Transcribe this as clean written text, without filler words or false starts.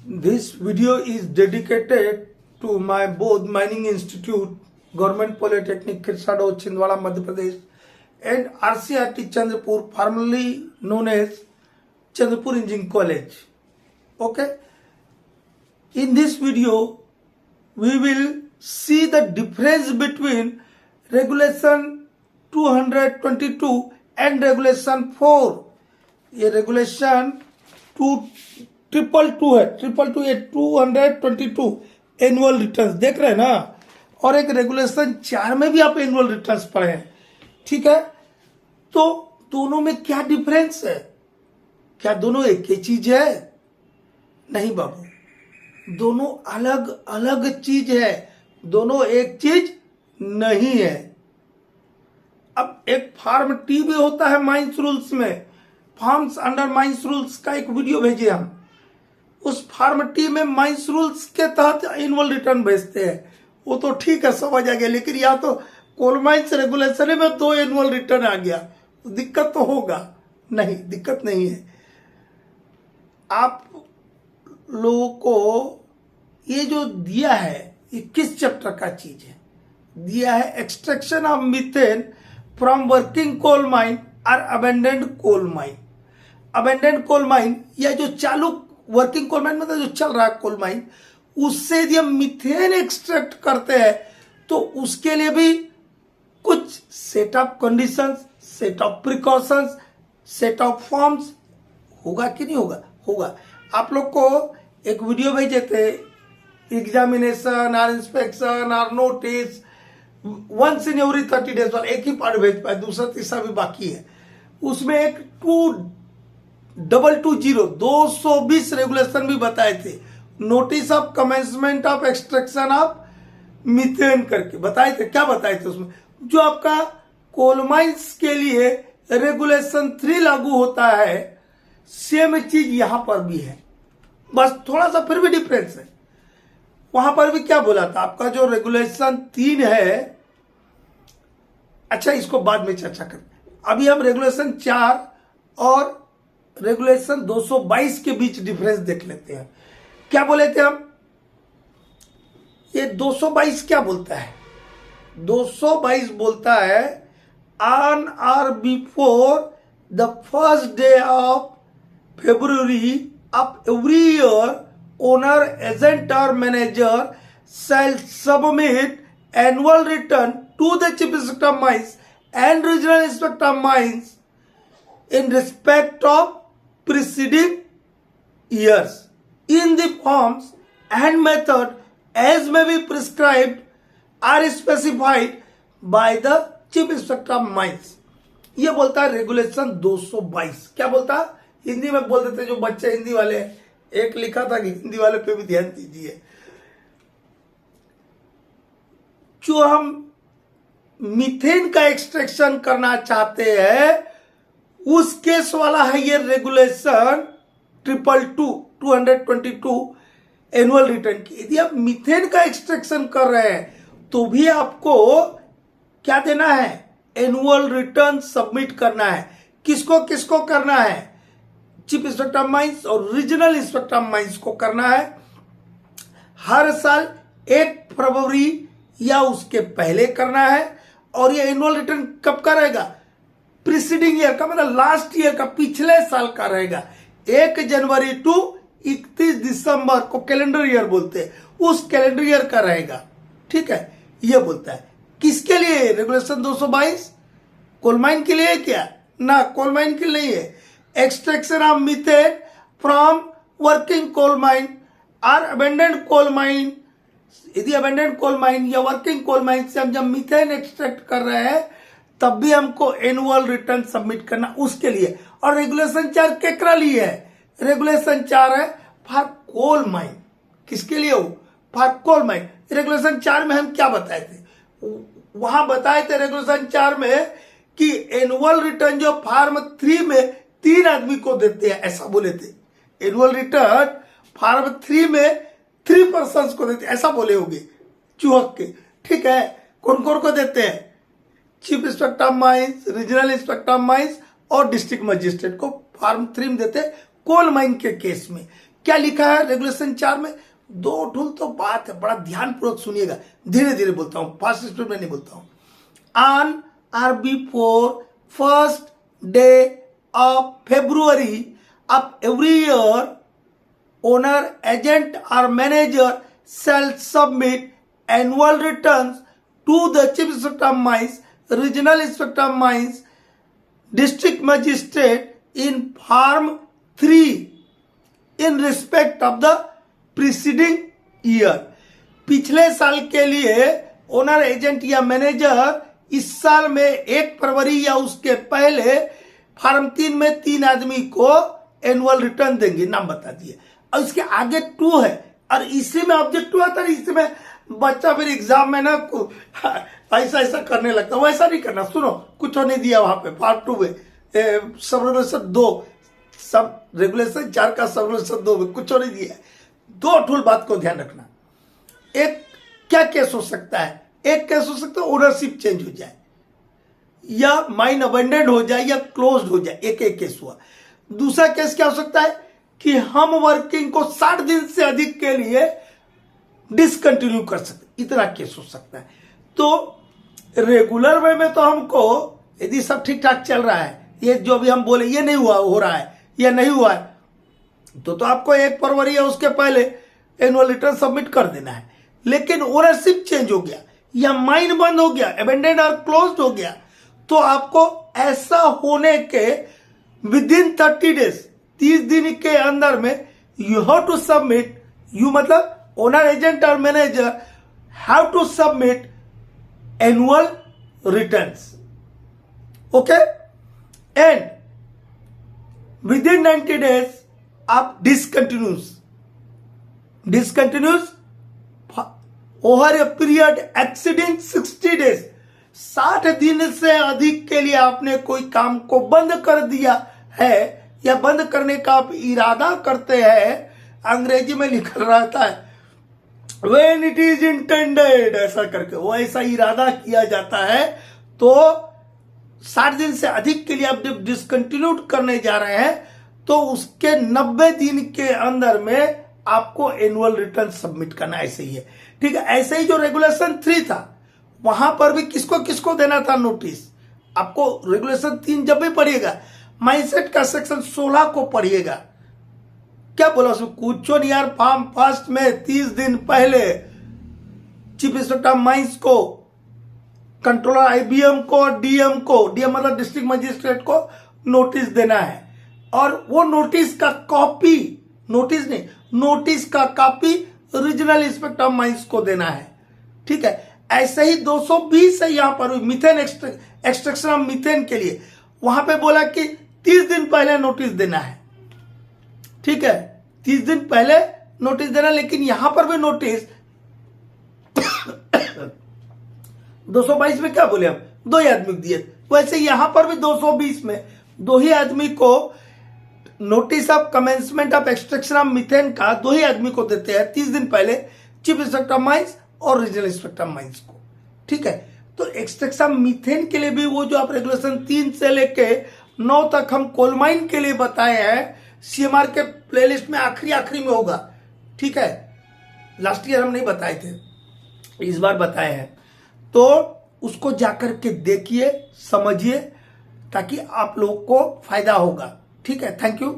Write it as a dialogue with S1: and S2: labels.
S1: This video is dedicated to my both Mining Institute, Government Polytechnic, Kirsado, Chhindwara, Madhya Pradesh, and RCRT Chandrapur, formerly known as Chandrapur Engineering College. Okay. In this video, we will see the difference between Regulation 222 and Regulation 4. ये regulation 222 है, 222 annual returns देख रहे हैं ना, और एक regulation 4 में भी आप एनुअल रिटर्न्स पढ़े हैं. ठीक है, तो दोनों में क्या डिफरेंस है? क्या दोनों एक ही चीज है? नहीं बाबू, दोनों अलग अलग चीज है, दोनों एक चीज नहीं है. अब एक फार्म टी भी होता है माइंस रूल्स में, फार्म्स अंडर माइंस रूल्स का एक वीडियो भेजे हम. उस फार्म टी में माइंस रूल्स के तहत एनुअल रिटर्न भेजते हैं, वो तो ठीक है, समझ आ गया. लेकिन या तो कोल माइंस रेगुलेशन में 2 एनुअल रिटर्न आ गया, तो दिक्कत तो होगा. नहीं, दिक्कत नहीं है. आप लोगों को ये जो दिया है, ये किस चैप्टर का चीज है? दिया है extraction of methane from working coal mine और abandoned coal mine. Abandoned coal mine या जो चालू वर्किंग कोल माइन मतलब जो चल रहा है कोल माइन, उससे यदि हम मीथेन एक्सट्रैक्ट करते हैं तो उसके लिए भी कुछ set of conditions, set of precautions, set of forms होगा कि नहीं होगा? होगा. आप लोग को एक वीडियो भेजे थे, एग्जामिनेशन और इंस्पेक्शन और notice once in every 30 days वाला. एक ही पार्ट भेज पाए, दूसरा तीसरा भी बाकी है. उसमें एक 220 रेगुलेशन भी बताए थे, notice of commencement of extraction of methane करके बताए थे. क्या बताए थे उसमें? जो आपका कोल माइंस के लिए रेगुलेशन 3 लागू होता है, सेम चीज यहां पर भी है, बस थोड़ा सा फिर भी डिफरेंस है. वहां पर भी क्या बोला था? आपका जो रेगुलेशन 3 है, अच्छा इसको बाद में चर्चा करें. अभी हम रेगुलेशन 4 और रेगुलेशन 222 के बीच डिफरेंस देख लेते हैं. क्या बोले थे हम? ये 222 क्या बोलता है? 222 बोलता है ऑन और before the first day of February of every year, owner, agent or manager shall submit annual return to the Chief Inspector of Mines and Regional Inspector of Mines in respect of preceding years in the forms and method as may be prescribed or specified by the Chief Inspector of Mines. ये बोलता है regulation 222. क्या बोलता है? हिंदी में बोल देते जो बच्चे हिंदी वाले हैं. एक लिखा था कि हिंदी वाले पे भी ध्यान दीजिए. जो हम मीथेन का एक्सट्रैक्शन करना चाहते हैं, उस केस वाला है ये रेगुलेशन 222 एनुअल रिटर्न की. यदि आप मीथेन का एक्सट्रैक्शन कर रहे हैं तो भी आपको क्या देना है? एनुअल रिटर्न सबमिट करना है. किसको किसको करना है? चीफ इंस्पेक्टर ऑफ माइंस और रीजनल इंस्पेक्टर ऑफ माइंस को करना है. हर साल 1 फरवरी या उसके पहले करना है. और ये एनुअल रिटर्न कब का रहेगा? प्रीसीडिंग ईयर का, मतलब लास्ट ईयर का, पिछले साल का रहेगा. 1 जनवरी टू 31 दिसंबर को कैलेंडर ईयर बोलते हैं, उस कैलेंडर ईयर का रहेगा. ठीक है, ये बोलता है. किसके लिए रेगुलेशन 222? कोल माइन के लिए क्या? ना, कोल माइन के लिए नहीं है. Extraction of methane from working coal mine और अबेंडेंड कोल माइन. यदि अबेंडेंड कोल माइन या वर्किंग कोल माइन से हम जब मीथेन एक्सट्रैक्ट कर रहे हैं तब भी हमको एनुअल रिटर्न सबमिट करना, उसके लिए. और रेगुलेशन 4 केकरा लिए है? रेगुलेशन 4 है फॉर कोल माइन. किसके लिए हो? For coal mine. रेगुलेशन 4 में हम क्या बताए थे? वहां बताए थे रेगुलेशन 4 में कि एनुअल रिटर्न जो फार्म 3 में 3 आदमी को देते हैं, ऐसा बोले थे. एनुअल रिटर्न फार्म 3 में 3 पर्सन को देते हैं, ऐसा बोले होंगे चूहक के. ठीक है, कौन कौन को देते हैं? Chief inspector of mines, regional inspector of mines और डिस्ट्रिक्ट मजिस्ट्रेट को फार्म 3 में देते हैं कोल माइन के केस में. क्या लिखा है रेगुलेशन 4 में? दो ठुल तो बात है, बड़ा ध्यानपूर्वक सुनिएगा, धीरे धीरे बोलता हूं, फास्ट स्पीड में नहीं बोलता हूं। On or before first day of February of every year, owner, agent or manager shall submit annual returns to the chief inspector of mines, regional inspector of mines, district magistrate in form 3 in respect of the preceding year। पिछले साल के लिए owner, agent या manager इस साल में 1 फरवरी या उसके पहले फॉर्म 3 में 3 आदमी को एनुअल रिटर्न देंगे, नाम बता दिए। और इसके आगे 2 है, और इसी में ऑब्जेक्टिव आता है, इसी में बच्चा फिर एग्जाम में ना ऐसा ऐसा करने लगता है, वैसा नहीं करना। सुनो, कुछ नहीं दिया वहां पे पार्ट 2 में, सब रेगुलेशन 2, सब रेगुलेशन 4 का सब रेगुलेशन 2 में कुछ नहीं दिया है। दो ठुल बात को ध्यान रखना। एक क्या केस हो सकता है? एक केस हो सकता है ओनरशिप चेंज हो जाए, या माइन अबेंडेंड हो जाए, या क्लोज्ड हो जाए, एक एक केस हुआ। दूसरा केस क्या हो सकता है कि हम वर्किंग को 60 दिन से अधिक के लिए डिसकंटिन्यू कर सकते, इतना केस हो सकता है। तो रेगुलर वे में तो हमको यदि सब ठीक ठाक चल रहा है, ये जो भी हम बोले ये नहीं हुआ, हो रहा है या नहीं हुआ है, तो आपको 1 फरवरी या उसके पहले एनुअल रिटर्न सबमिट कर देना है। लेकिन ओनरशिप चेंज हो गया, या माइन बंद हो गया, अबेंडेंड और क्लोज्ड हो गया, तो आपको ऐसा होने के विदिन 30 डेज, 30 दिन के अंदर में you have to submit, you मतलब ओनर, एजेंट और manager have to submit annual returns, okay. And within 90 days आप discontinues over a period exceeding 60 days, 60 दिन से अधिक के लिए आपने कोई काम को बंद कर दिया है या बंद करने का आप इरादा करते हैं, अंग्रेजी में लिखा रहता है when it is intended, ऐसा करके वो ऐसा इरादा किया जाता है। तो 60 दिन से अधिक के लिए आप जब डिसकंटिन्यू करने जा रहे हैं तो उसके 90 दिन के अंदर में आपको एनुअल रिटर्न सबमिट करना, ऐसे ही है, ठीक है। ऐसे ही जो रेगुलेशन 3 था वहां पर भी किसको किसको देना था नोटिस, आपको रेगुलेशन 3 जब भी पढ़िएगा, माइंडसेट का सेक्शन 16 को पढ़िएगा। क्या बोला उसमें? कुछ नहीं यार, फॉर्म फर्स्ट में 30 दिन पहले चीफ इंस्पेक्टर माइंस को, कंट्रोलर आईबीएम को, डीएम को, डीएम मतलब डिस्ट्रिक्ट मजिस्ट्रेट को नोटिस देना है, और वो नोटिस का कॉपी, नोटिस नहीं, नोटिस का कॉपी रीजनल इंस्पेक्टर माइंस को देना है, ठीक है। ऐसे ही 220 है यहां पर मीथेन एक्सट्रैक्शन ऑफ मीथेन के लिए, वहां पे बोला कि 30 दिन पहले नोटिस देना है, ठीक है, 30 दिन पहले नोटिस देना। लेकिन यहां पर भी नोटिस 222 में क्या बोले हम, 2 ही आदमी को दिए, वैसे यहां पर भी 220 में 2 ही आदमी को notice of commencement of extraction of methane का 2 ही आदमी को देते हैं 30 दिन पहले, चीफ इंस्पेक्टर माइंस और रीजनल इंस्पेक्टर माइंस को, ठीक है। तो एक्सट्रैक्शन मीथेन के लिए भी वो जो आप रेगुलेशन 3 से लेके 9 तक हम कोल माइन के लिए बताए हैं, सीएमआर के प्लेलिस्ट में आखिरी में होगा, ठीक है। लास्ट ईयर हम नहीं बताए थे, इस बार बताए हैं, तो उसको जाकर के देखिए, समझिए, ताकि आप लोग को फायदा होगा, ठीक है। Thank you.